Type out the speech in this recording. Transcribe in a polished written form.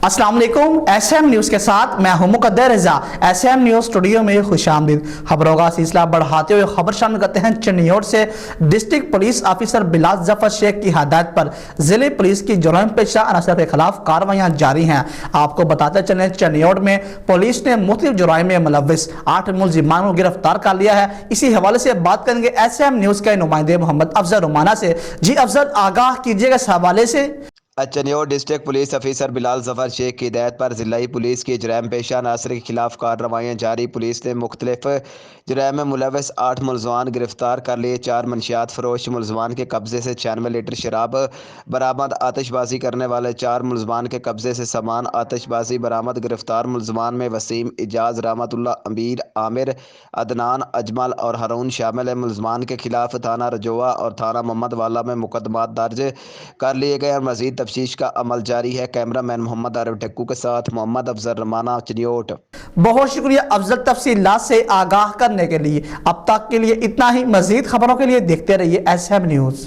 अस्सलाम वालेकुम। SM news के साथ मैं हूं मुकद्दर रज़ा। SM न्यूज़ स्टूडियो में खुशामदीद। खबरों का सिलसिला बढ़ाते हुए खबर शामिल करते हैं चन्नियोट से। District police officer Bilal Zafar Sheikh की हदायत पर जिले पुलिस की जुर्म पेशा अनासर के खिलाफ कार्रवाइयां जारी हैं। आपको बताते चले चन्नियोट में पुलिस ने मुख्तलिफ जुराइम में मुलव्विस 8 मुलजिमान को गिरफ्तार कर लिया है। इसी हवाले से बात करेंगे SM न्यूज़ के नुमाइंदे मोहम्मद अफजल रुमाना से। जी अफजल, आगाह कीजिएगा इस हवाले से। Chiniot district police officer Bilal Zafar Sheikh की हिदायत पर जिलाई पुलिस की जुराइम पेशा अनासर के खिलाफ कार्रवाइयाँ जारी। पुलिस ने मुख्तलिफ जुराइम में मुलव्विस 8 मुलजमान गिरफ्तार कर लिए। 4 मंशियात फरोश मुलजमान के कब्जे से 96 लीटर शराब बरामद। आतिशबाजी करने वाले 4 मुलजमान के कब्जे से सामान आतिशबाजी बरामद। गिरफ्तार मुलजमान में वसीम, इजाज, रहमतुल्लाह, अमीर, आमिर, अदनान, अजमल और हारून शामिल है। मुलजमान के खिलाफ थाना रजोआ और थाना मोहम्मद वाला में मुकदमात दर्ज कर लिए गए और मजीद तफ्तीश का अमल जारी है। कैमरामैन मोहम्मद आरिफ टेक्कू के साथ मोहम्मद अफजल रमाना, चन्नियोट। बहुत शुक्रिया अफजल तफसीलात से आगाह करने के लिए। अब तक के लिए इतना ही। मजीद खबरों के लिए देखते रहिए SM न्यूज़।